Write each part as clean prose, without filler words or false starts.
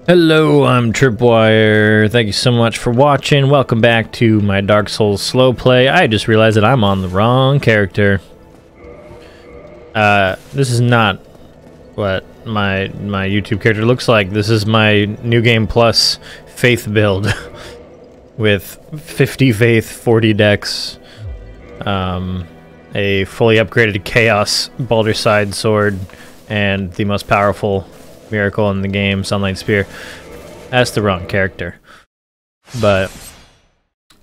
Hello, I'm Tripwire. Thank you so much for watching. Welcome back to my Dark Souls slow play. I just realized that I'm on the wrong character. This is not what my YouTube character looks like. This is my New Game Plus Faith build with 50 Faith, 40 Dex, a fully upgraded Chaos Baldur's Side sword, and the most powerful miracle in the game, Sunlight Spear. That's the wrong character. But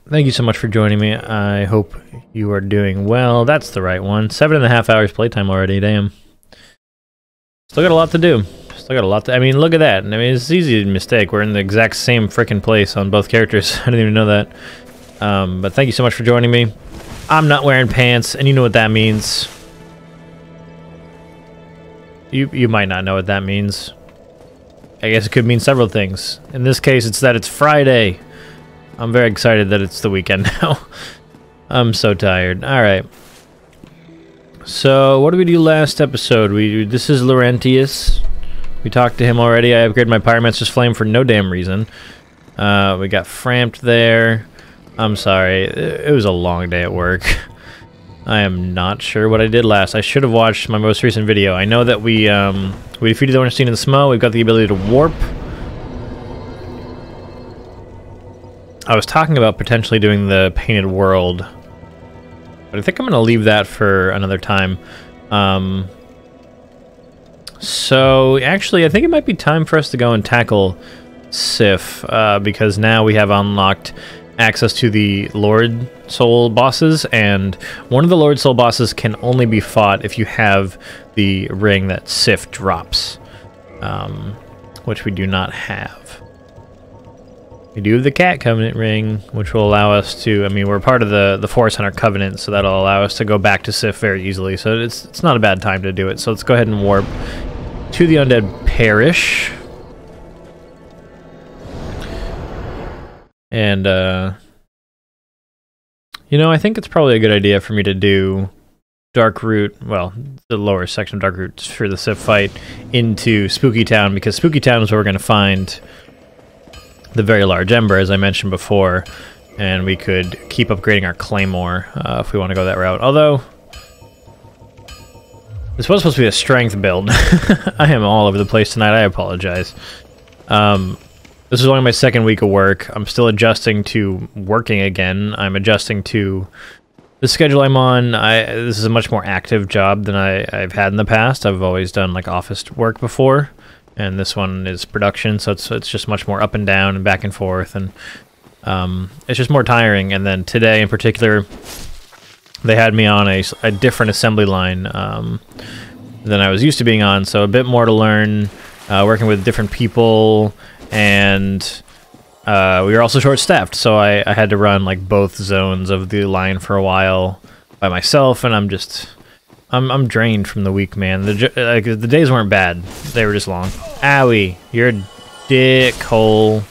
thank you so much for joining me. I hope you are doing well. That's the right one. 7.5 hours playtime already, damn. Still got a lot to do. Still got a lot to... I mean, look at that. I mean, it's easy to mistake. We're in the exact same frickin' place on both characters. I didn't even know that. But thank you so much for joining me. I'm not wearing pants, and you know what that means. You might not know what that means. I guess it could mean several things. In this case, it's that it's Friday. I'm very excited that it's the weekend now. I'm so tired. Alright. So, what did we do last episode? This is Laurentius. We talked to him already. I upgraded my Pyromancer's Flame for no damn reason. We got framped there. I'm sorry. It was a long day at work. I am not sure what I did last. I should have watched my most recent video. I know that we defeated the Ornstein in the Smo. We've got the ability to warp. I was talking about potentially doing the Painted World, but I think I'm going to leave that for another time. So, actually, I think it might be time for us to go and tackle Sif, because now we have unlocked access to the Lord Soul bosses, and one of the Lord Soul bosses can only be fought if you have the ring that Sif drops, which we do not have. We do have the Cat Covenant ring, which will allow us to, I mean, we're part of the Forest Hunter Covenant, so that'll allow us to go back to Sif very easily, so it's not a bad time to do it. So let's go ahead and warp to the Undead Parish. And, you know, I think it's probably a good idea for me to do Dark Route, well, the lower section of Dark Route for the Sif fight into Spooky Town, because Spooky Town is where we're going to find the very large Ember, as I mentioned before, and we could keep upgrading our Claymore if we want to go that route. Although, this was supposed to be a strength build. I am all over the place tonight, I apologize. This is only my second week of work. I'm still adjusting to working again. I'm adjusting to the schedule I'm on. This is a much more active job than I've had in the past. I've always done like office work before, and this one is production, so it's just much more up and down and back and forth, and it's just more tiring. And then today in particular, they had me on a different assembly line than I was used to being on, so a bit more to learn, working with different people. And we were also short-staffed, so I had to run like both zones of the line for a while by myself, and I'm drained from the week, man. The days weren't bad; they were just long. Owie, you're a dickhole.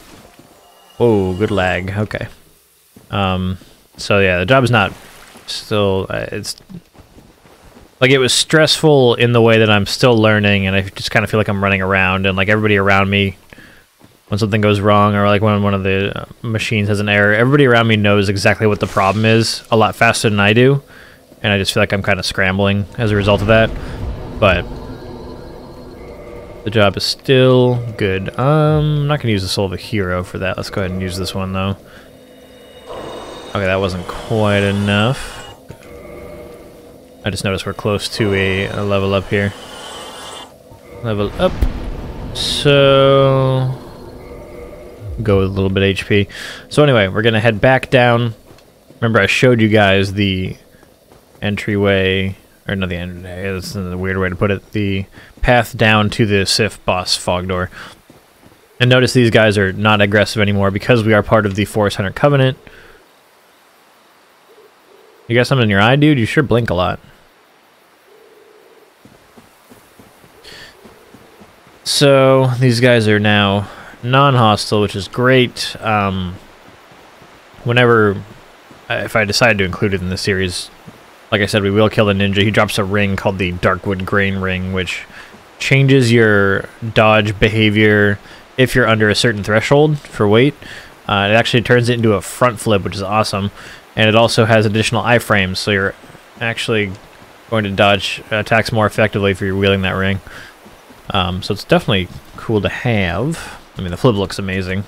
Whoa, good lag. Okay. So yeah, the job is not still. It's like it was stressful in the way that I'm still learning, and I just kind of feel like I'm running around, and like everybody around me, when something goes wrong, or like when one of the machines has an error, everybody around me knows exactly what the problem is a lot faster than I do, and I just feel like I'm kind of scrambling as a result of that. But the job is still good. I'm not going to use the Soul of a Hero for that. Let's go ahead and use this one, though. Okay, that wasn't quite enough. I just noticed we're close to a level up here. Level up. So go with a little bit HP. So anyway, we're gonna head back down. Remember, I showed you guys the entryway, or not the entryway, that's a weird way to put it, the path down to the Sif boss fog door. And notice these guys are not aggressive anymore because we are part of the Forest Hunter Covenant. You got something in your eye, dude? You sure blink a lot. So these guys are now non-hostile, which is great. If I decide to include it in the series, like I said, we will kill the ninja. He drops a ring called the Darkwood Grain Ring, which changes your dodge behavior if you're under a certain threshold for weight. It actually turns it into a front flip, which is awesome. And it also has additional iframes, so you're actually going to dodge attacks more effectively if you're wielding that ring. So it's definitely cool to have. I mean, the flip looks amazing.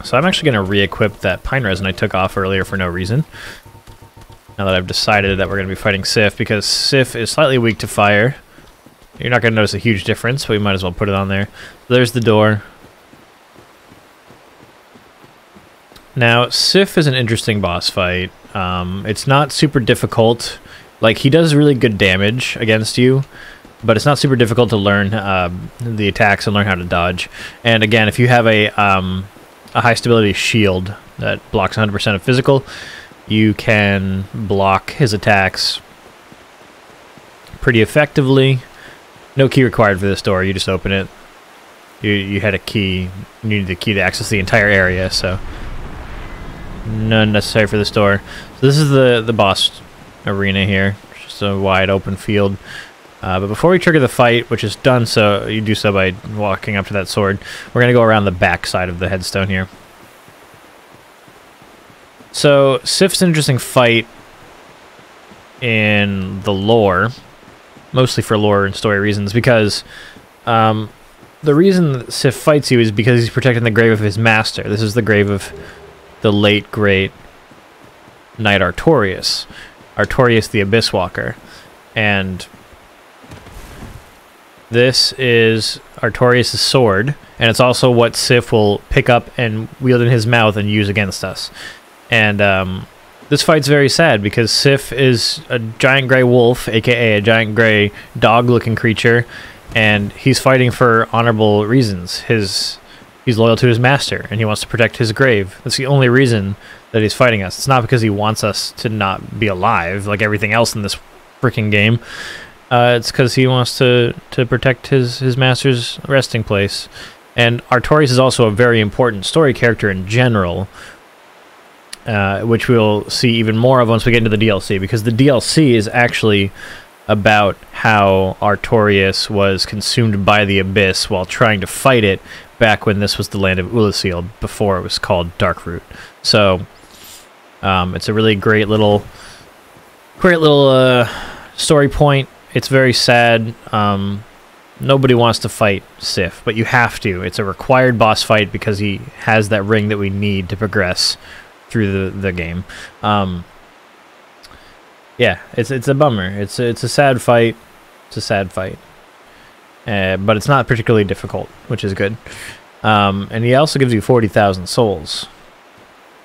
So I'm actually going to re-equip that pine resin I took off earlier for no reason. Now that I've decided that we're going to be fighting Sif, because Sif is slightly weak to fire. You're not going to notice a huge difference, but we might as well put it on there. So there's the door. Now, Sif is an interesting boss fight. It's not super difficult. Like, he does really good damage against you, but it's not super difficult to learn the attacks and learn how to dodge. And again, if you have a high stability shield that blocks 100% of physical, you can block his attacks pretty effectively. No key required for this door, you just open it. You had a key, you needed the key to access the entire area, so none necessary for this door. So this is the boss arena here, just a wide open field. But before we trigger the fight, which is done, so you do so by walking up to that sword, we're going to go around the back side of the headstone here. So Sif's an interesting fight in the lore, mostly for lore and story reasons, because the reason that Sif fights you is because he's protecting the grave of his master. This is the grave of the late, great knight Artorias. Artorias the Abyss Walker. And this is Artorias' sword, and it's also what Sif will pick up and wield in his mouth and use against us. And this fight's very sad because Sif is a giant gray wolf, aka a giant gray dog-looking creature, and he's fighting for honorable reasons. He's loyal to his master, and he wants to protect his grave. That's the only reason that he's fighting us. It's not because he wants us to not be alive, like everything else in this freaking game. It's because he wants to protect his master's resting place. And Artorias is also a very important story character in general, which we'll see even more of once we get into the DLC, because the DLC is actually about how Artorias was consumed by the Abyss while trying to fight it back when this was the land of Ulasil, before it was called Darkroot. So it's a really great little story point. It's very sad. Nobody wants to fight Sif, but you have to. It's a required boss fight because he has that ring that we need to progress through the game. Yeah, it's a bummer. It's a sad fight. It's a sad fight. But it's not particularly difficult, which is good. And he also gives you 40,000 souls.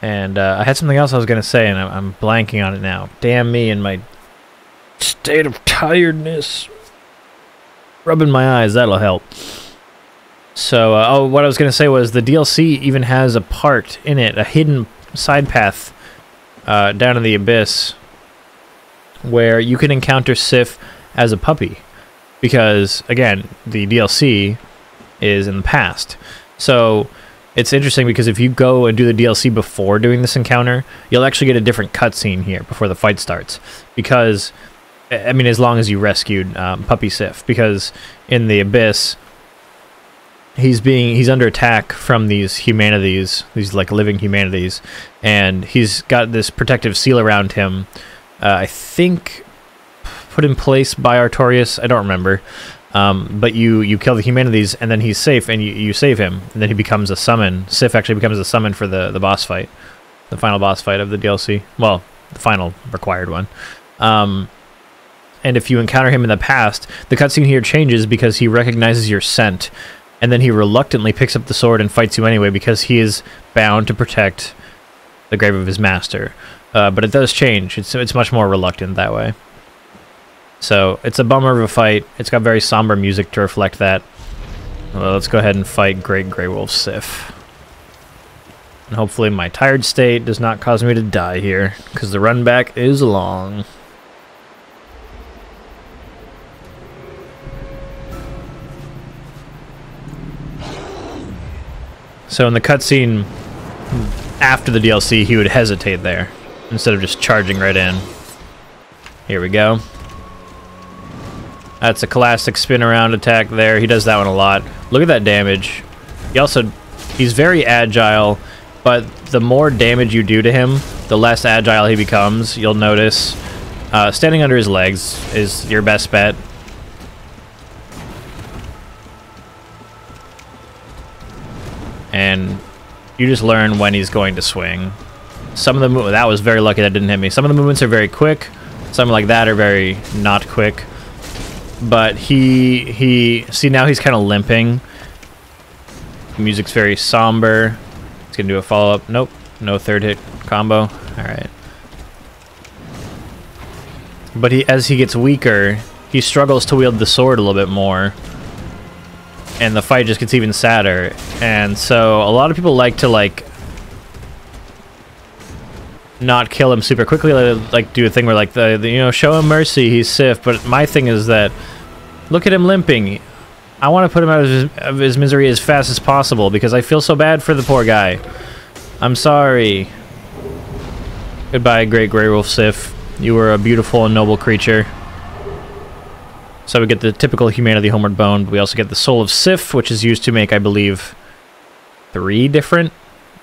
And I had something else I was going to say, and I'm blanking on it now. Damn me and my state of tiredness. Rubbing my eyes, that'll help. So, what I was going to say was the DLC even has a part in it, a hidden side path down in the Abyss, where you can encounter Sif as a puppy. Because, again, the DLC is in the past. So, it's interesting because if you go and do the DLC before doing this encounter, you'll actually get a different cutscene here before the fight starts. Because, I mean, as long as you rescued Puppy Sif, because in the Abyss, he's under attack from these humanities, these like living humanities, and he's got this protective seal around him. I think put in place by Artorias, I don't remember. But you kill the humanities, and then he's safe, and you save him, and then he becomes a summon. Sif actually becomes a summon for the boss fight, the final boss fight of the DLC. Well, the final required one. And if you encounter him in the past, the cutscene here changes because he recognizes your scent, and then he reluctantly picks up the sword and fights you anyway because he is bound to protect the grave of his master. But it does change. It's much more reluctant that way. So it's a bummer of a fight. It's got very somber music to reflect that. Well, let's go ahead and fight Great Grey Wolf Sif. And hopefully my tired state does not cause me to die here, because the run back is long. So in the cutscene after the DLC, he would hesitate there, instead of just charging right in. Here we go. That's a classic spin around attack there. He does that one a lot. Look at that damage. He's very agile, but the more damage you do to him, the less agile he becomes. You'll notice standing under his legs is your best bet. And you just learn when he's going to swing. Some of the that was very lucky that didn't hit me. Some of the movements are very quick. Some like that are very not quick. But see, now he's kind of limping. The music's very somber. He's gonna do a follow-up. Nope, no third hit combo. All right. But as he gets weaker, he struggles to wield the sword a little bit more. And the fight just gets even sadder. And so a lot of people like to not kill him super quickly, like do a thing where the show him mercy, he's Sif. But my thing is that look at him limping. I want to put him out of his misery as fast as possible because I feel so bad for the poor guy. I'm sorry. Goodbye, great Grey Wolf Sif. You were a beautiful and noble creature. So we get the typical humanity homeward bone. We also get the Soul of Sif, which is used to make, I believe, 3 different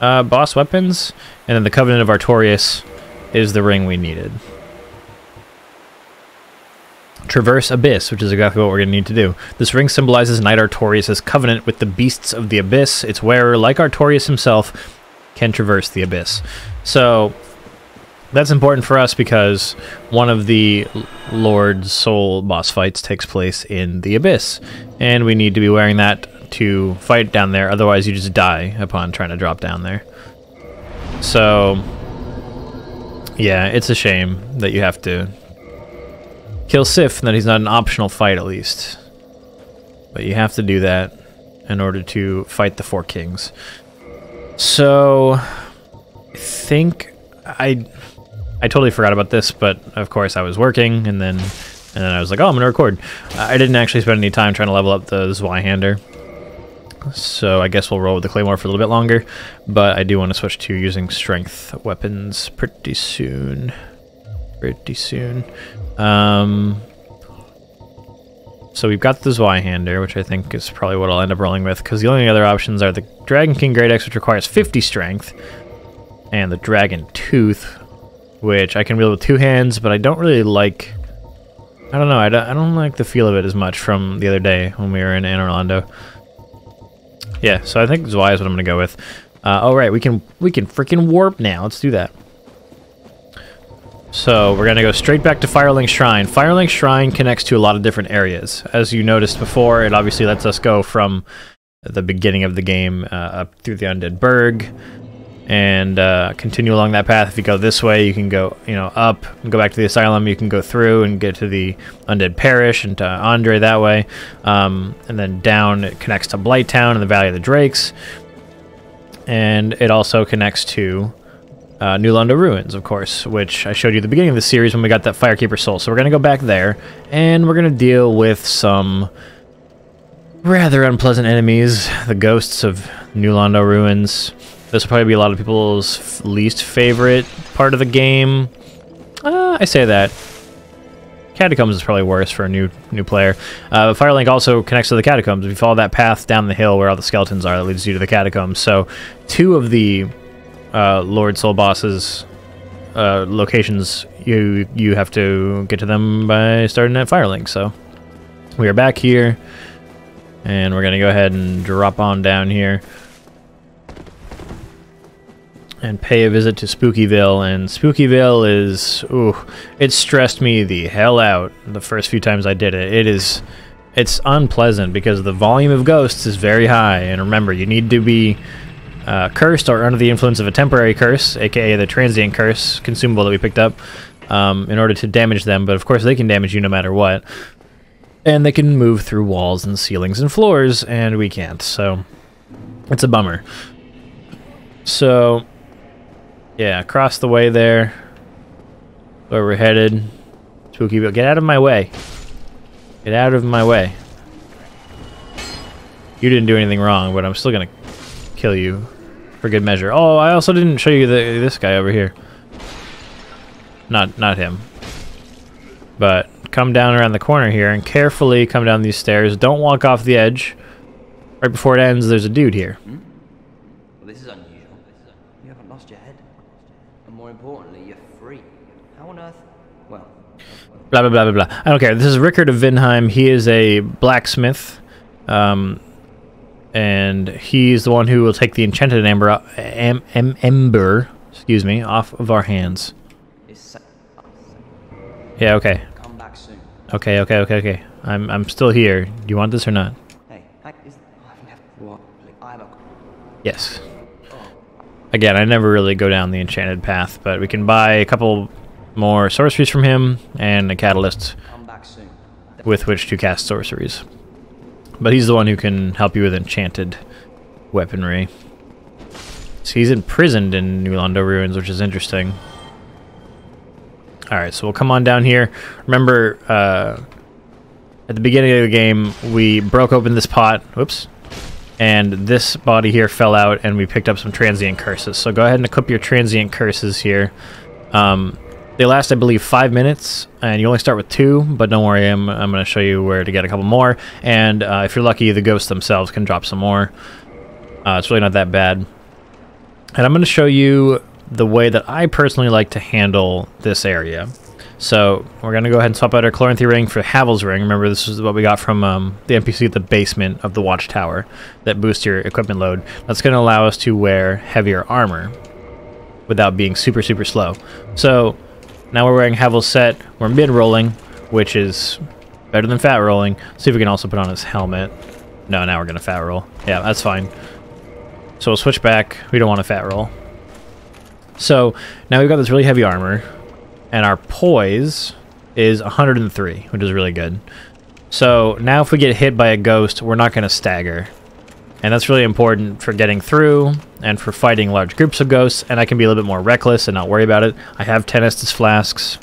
boss weapons. And then the Covenant of Artorias is the ring we needed. Traverse Abyss, which is exactly what we're going to need to do. This ring symbolizes Knight Artorias' covenant with the beasts of the Abyss. Its wearer, like Artorias himself, can traverse the Abyss. So that's important for us because one of the Lord Soul boss fights takes place in the Abyss. And we need to be wearing that to fight down there, otherwise you just die upon trying to drop down there. So, yeah, it's a shame that you have to kill Sif, and that he's not an optional fight at least. But you have to do that in order to fight the 4 kings. So, I think I totally forgot about this, but of course I was working, and then I was like, oh, I'm gonna record. I didn't actually spend any time trying to level up the Zweihander, so I guess we'll roll with the Claymore for a little bit longer, but I do want to switch to using strength weapons pretty soon. So we've got the Zweihander, which I think is probably what I'll end up rolling with, because the only other options are the Dragon King Great Axe, which requires 50 strength, and the Dragon Tooth, which I can wield with 2 hands, but I don't really like... I don't know, I don't like the feel of it as much from the other day when we were in Anne Orlando. Yeah, so I think Zwei is what I'm going to go with. Oh, right, we can freaking warp now. Let's do that. So we're going to go straight back to Firelink Shrine. Firelink Shrine connects to a lot of different areas. As you noticed before, it obviously lets us go from the beginning of the game up through the Undead Burg and continue along that path. If you go this way, you can go up and go back to the Asylum. You can go through and get to the Undead Parish and to Andre that way. And then down it connects to Blighttown and the Valley of the Drakes. And it also connects to New Londo Ruins, of course, which I showed you at the beginning of the series when we got that Firekeeper Soul. So we're going to go back there, and we're going to deal with some rather unpleasant enemies, the ghosts of New Londo Ruins. This will probably be a lot of people's least favorite part of the game. I say that. Catacombs is probably worse for a new player. Firelink also connects to the Catacombs. If you follow that path down the hill where all the skeletons are, that leads you to the Catacombs. So 2 of the Lord Soul bosses locations, you have to get to them by starting at Firelink. So we are back here, and we're going to go ahead and drop on down here and pay a visit to Spookyville. And Spookyville is, ooh, it stressed me the hell out the first few times I did it. It's unpleasant because the volume of ghosts is very high, and remember, you need to be cursed or under the influence of a temporary curse, aka the transient curse consumable that we picked up, in order to damage them. But of course they can damage you no matter what, and they can move through walls and ceilings and floors, and we can't, so it's a bummer. So yeah, across the way there where we're headed. Spookyville, get out of my way. Get out of my way. You didn't do anything wrong, but I'm still gonna kill you for good measure. Oh, I also didn't show you this guy over here. Not him. But come down around the corner here and carefully come down these stairs. Don't walk off the edge. Right before it ends, there's a dude here. Well, this is unusual. You haven't lost your head. And more importantly, you're free. How on earth? Well... Blah, blah, blah, blah, blah. I don't care. This is Rickard of Vinheim. He is a blacksmith. And he's the one who will take the enchanted ember, excuse me, off of our hands. Yeah, okay. Come back soon. Okay. I'm still here. Do you want this or not? Hey, what? Yes. Again, I never really go down the enchanted path, but we can buy a couple more sorceries from him and a catalyst with which to cast sorceries. But he's the one who can help you with enchanted weaponry. So he's imprisoned in New Londo Ruins, which is interesting. Alright, so we'll come on down here. Remember, at the beginning of the game, we broke open this pot. Whoops. And this body here fell out, and we picked up some transient curses. So go ahead and equip your transient curses here. They last, I believe, 5 minutes, and you only start with 2, but don't worry, I'm going to show you where to get a couple more. And if you're lucky, the ghosts themselves can drop some more. It's really not that bad. And I'm going to show you the way that I personally like to handle this area. So we're going to go ahead and swap out our Chloranthy ring for Havel's ring. Remember, this is what we got from the NPC at the basement of the watchtower that boosts your equipment load. That's going to allow us to wear heavier armor without being super, super slow. So now we're wearing Havel's set. We're mid-rolling, which is better than fat rolling. See if we can also put on his helmet. No, now we're going to fat roll. Yeah, that's fine. So we'll switch back. We don't want to fat roll. So now we've got this really heavy armor, and our poise is 103, which is really good. So now if we get hit by a ghost, we're not going to stagger. And that's really important for getting through and for fighting large groups of ghosts, and I can be a little bit more reckless and not worry about it. I have 10 Estus flasks.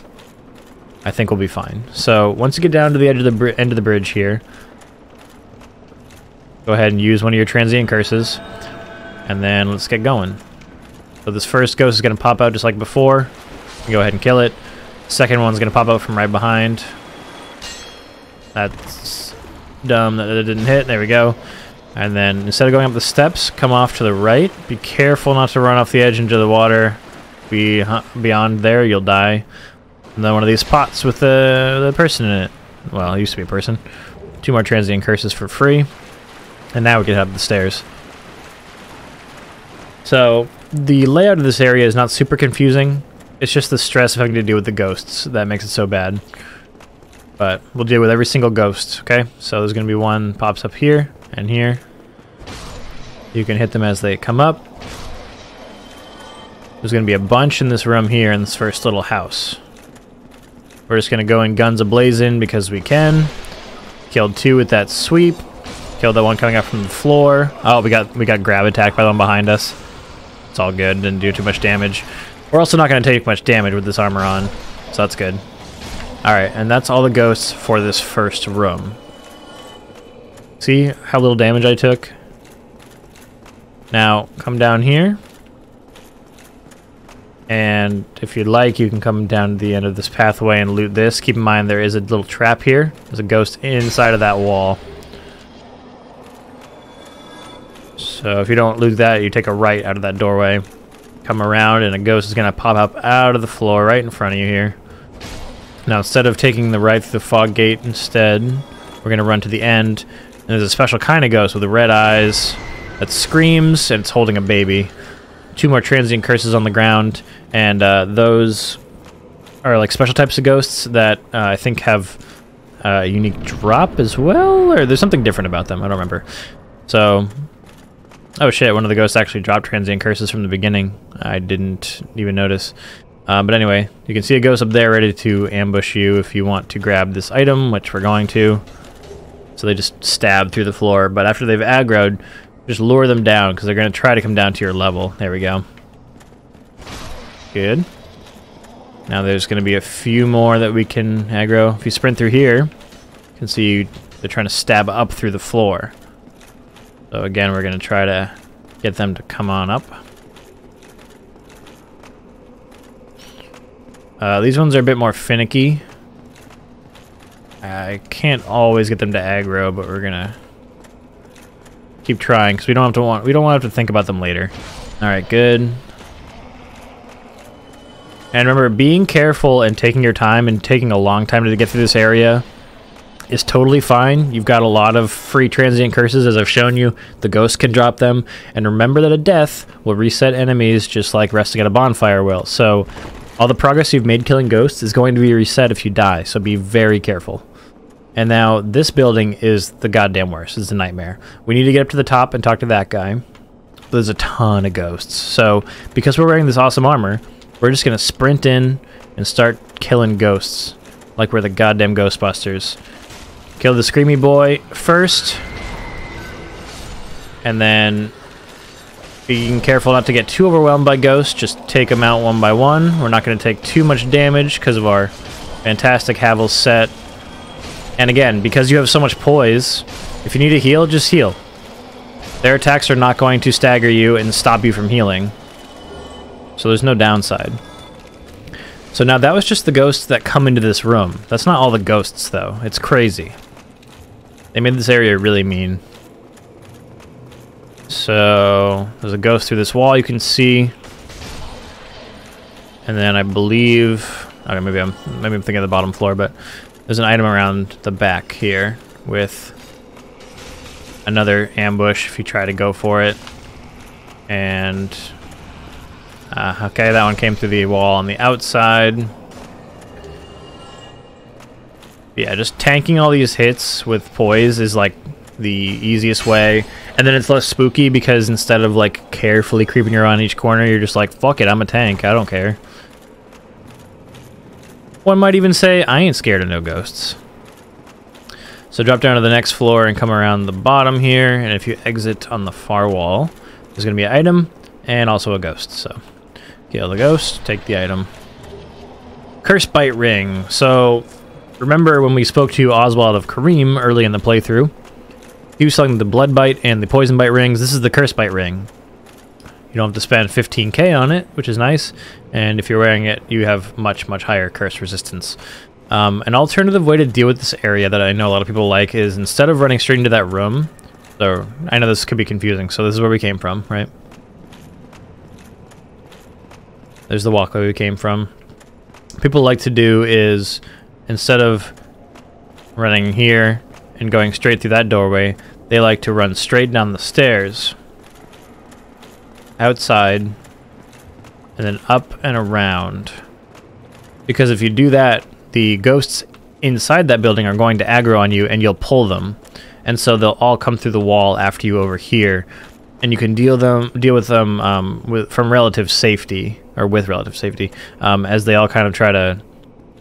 I think we'll be fine. So once you get down to the edge of the end of the bridge here, go ahead and use one of your transient curses, and then let's get going. So this first ghost is going to pop out just like before. Go ahead and kill it. Second one's going to pop out from right behind. That's dumb that it didn't hit. There we go. And then instead of going up the steps, come off to the right. Be careful not to run off the edge into the water. Beyond there, you'll die. And then one of these pots with the person in it. Well, it used to be a person. 2 more transient curses for free. And now we can head up the stairs. So the layout of this area is not super confusing. It's just the stress of having to deal with the ghosts that makes it so bad. But we'll deal with every single ghost, okay? So there's going to be one pops up here and here. You can hit them as they come up. There's going to be a bunch in this room here in this first little house. We're just going to go in guns a-blazing because we can. Killed 2 with that sweep. Killed that one coming up from the floor. Oh, we got grab attacked by the one behind us. It's all good. Didn't do too much damage. We're also not going to take much damage with this armor on, so that's good. Alright, and that's all the ghosts for this first room. See how little damage I took? Now, come down here. And if you'd like, you can come down to the end of this pathway and loot this. Keep in mind there is a little trap here. There's a ghost inside of that wall. So if you don't loot that, you take a right out of that doorway. Come around and a ghost is going to pop up out of the floor right in front of you here. Now instead of taking the right through the fog gate, instead we're going to run to the end. And there's a special kind of ghost with the red eyes that screams and it's holding a baby. 2 more transient curses on the ground, and those are like special types of ghosts that I think have a unique drop as well, or there's something different about them. I don't remember. So, oh shit, one of the ghosts actually dropped transient curses from the beginning. I didn't even notice. But anyway, you can see a ghost up there ready to ambush you if you want to grab this item, which we're going to. So they just stab through the floor, but after they've aggroed, just lure them down because they're going to try to come down to your level. There we go. Good. Now there's going to be a few more that we can aggro. If you sprint through here, you can see they're trying to stab up through the floor. So again, we're going to try to get them to come on up. These ones are a bit more finicky. I can't always get them to aggro, but we're gonna keep trying because we don't want to have to think about them later. All right, good. And remember, being careful and taking your time and taking a long time to get through this area is totally fine. You've got a lot of free transient curses, as I've shown you. The ghosts can drop them. And remember that a death will reset enemies just like resting at a bonfire will. So all the progress you've made killing ghosts is going to be reset if you die. So be very careful. And now this building is the goddamn worst. It's a nightmare. We need to get up to the top and talk to that guy. There's a ton of ghosts. So because we're wearing this awesome armor, we're just going to sprint in and start killing ghosts like we're the goddamn Ghostbusters. Kill the Screamy Boy first, and then being careful not to get too overwhelmed by ghosts. Just take them out one by one. We're not going to take too much damage because of our fantastic Havel set. And again, because you have so much poise, if you need to heal, just heal. Their attacks are not going to stagger you and stop you from healing. So there's no downside. So now that was just the ghosts that come into this room. That's not all the ghosts, though. It's crazy. They made this area really mean. So there's a ghost through this wall you can see. And then I believe... Okay, maybe I'm thinking of the bottom floor, but there's an item around the back here with another ambush if you try to go for it. And... okay, that one came through the wall on the outside. Yeah, just tanking all these hits with poise is like the easiest way. And then it's less spooky because instead of like carefully creeping around each corner, you're just like, fuck it, I'm a tank, I don't care. One might even say, I ain't scared of no ghosts. So drop down to the next floor and come around the bottom here. And if you exit on the far wall, there's going to be an item and also a ghost. So kill the ghost, take the item. Curse Bite Ring. So remember when we spoke to Oswald of Kareem early in the playthrough? He was selling the Blood Bite and the Poison Bite rings. This is the Curse Bite Ring. You don't have to spend 15k on it, which is nice. And if you're wearing it, you have much, much higher curse resistance. An alternative way to deal with this area that I know a lot of people like is instead of running straight into that room, so I know this could be confusing, so this is where we came from, right? There's the walkway we came from. People like to do is, instead of running here and going straight through that doorway, they like to run straight down the stairs, outside, and then up and around. Because if you do that, the ghosts inside that building are going to aggro on you and you'll pull them. And so they'll all come through the wall after you over here. And you can deal with them from relative safety, or with relative safety, as they all kind of try to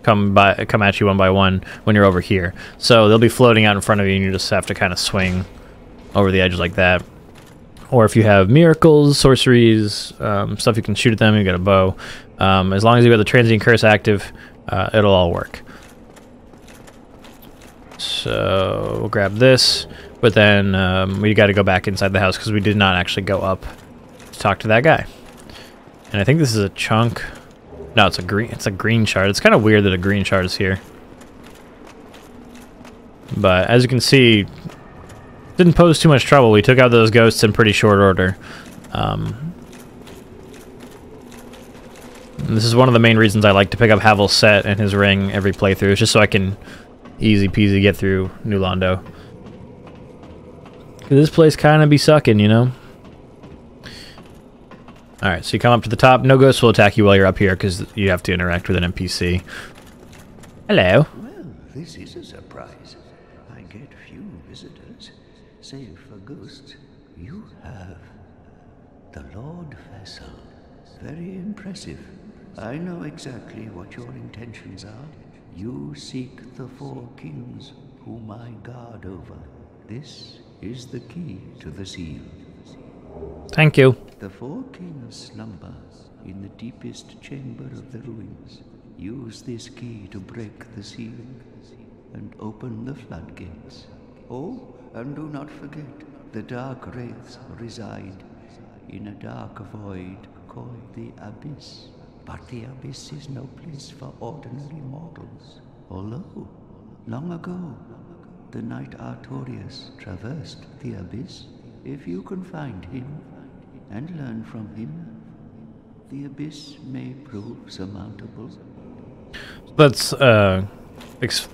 come at you one by one when you're over here. So they'll be floating out in front of you and you just have to kind of swing over the edge like that. Or if you have miracles, sorceries, stuff you can shoot at them, you got a bow. As long as you got the transient curse active, it'll all work. So we'll grab this, but then we got to go back inside the house because we did not actually go up to talk to that guy. And I think this is a chunk. No, it's a green shard. It's kind of weird that a green shard is here. But as you can see, didn't pose too much trouble. We took out those ghosts in pretty short order. This is one of the main reasons I like to pick up Havel's set and his ring every playthrough, just so I can easy peasy get through New Londo. This place kind of be sucking, you know? Alright, so you come up to the top. No ghosts will attack you while you're up here because you have to interact with an NPC. Hello. Well, this is a surprise. I get few visitors. Save for ghosts, you have the Lord Vessel. Very impressive. I know exactly what your intentions are. You seek the four kings whom I guard over. This is the key to the seal. Thank you. The four kings slumber in the deepest chamber of the ruins. Use this key to break the seal and open the floodgates. Oh, and do not forget, the dark wraiths reside in a dark void called the Abyss. But the Abyss is no place for ordinary mortals. Although, Long ago, the knight Artorius traversed the abyss. If you can find him and learn from him, the abyss may prove surmountable. That's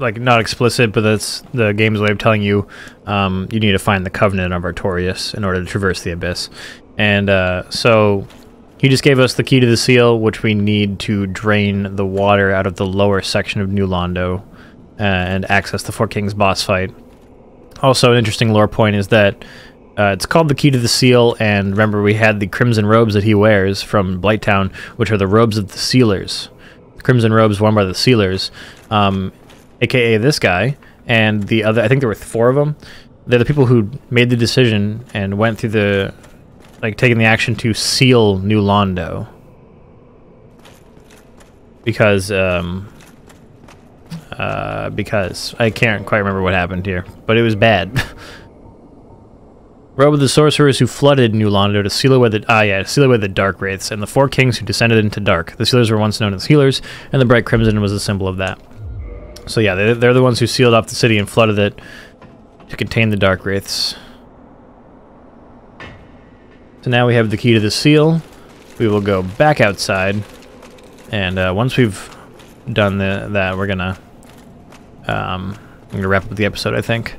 like not explicit, but that's the game's way of telling you you need to find the Covenant of Artorius in order to traverse the abyss. And so he just gave us the key to the seal, which we need to drain the water out of the lower section of New Londo and access the Four Kings boss fight. Also, an interesting lore point is that it's called the Key to the Seal, and remember we had the crimson robes that he wears from Blighttown, which are the robes of the Sealers. The crimson robes worn by the Sealers, aka this guy, and the other, I think there were 4 of them. They're the people who made the decision and went through the, like, taking the action to seal New Londo. Because I can't quite remember what happened here, but it was bad. Robe of the sorcerers who flooded New Londo to seal away the Dark Wraiths, and the 4 kings who descended into Dark. The Sealers were once known as Healers, and the bright crimson was a symbol of that. So yeah, they're the ones who sealed off the city and flooded it to contain the Dark Wraiths. So now we have the key to the seal. We will go back outside, and once we've done that, we're gonna wrap up the episode, I think.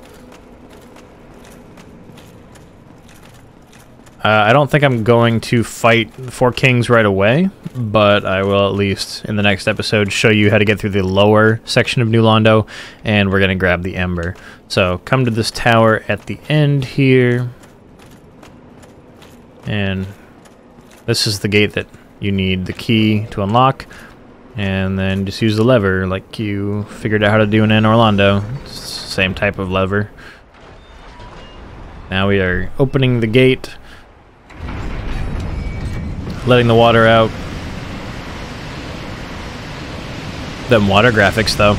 I don't think I'm going to fight the 4 kings right away, but I will at least, in the next episode, show you how to get through the lower section of New Londo, and we're going to grab the Ember. So, come to this tower at the end here, and this is the gate that you need the key to unlock, and then just use the lever like you figured out how to do in Orlando. Same type of lever. Now we are opening the gate, letting the water out. Them water graphics, though.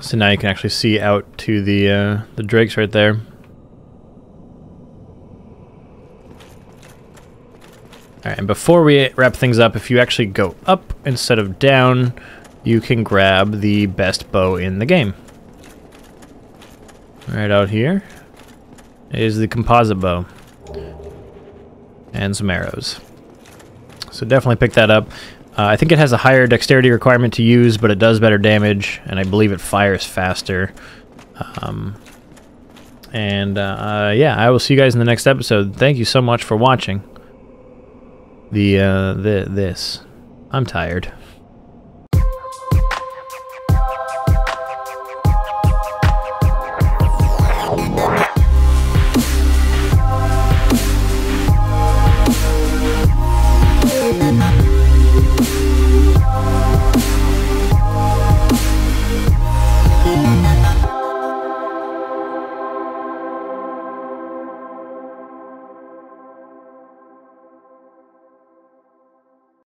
So now you can actually see out to the drakes right there. Alright, and before we wrap things up, if you actually go up instead of down, you can grab the best bow in the game. Right out here is the composite bow. And some arrows. So definitely pick that up. I think it has a higher dexterity requirement to use, but it does better damage, and I believe it fires faster. Yeah, I will see you guys in the next episode. Thank you so much for watching. I'm tired.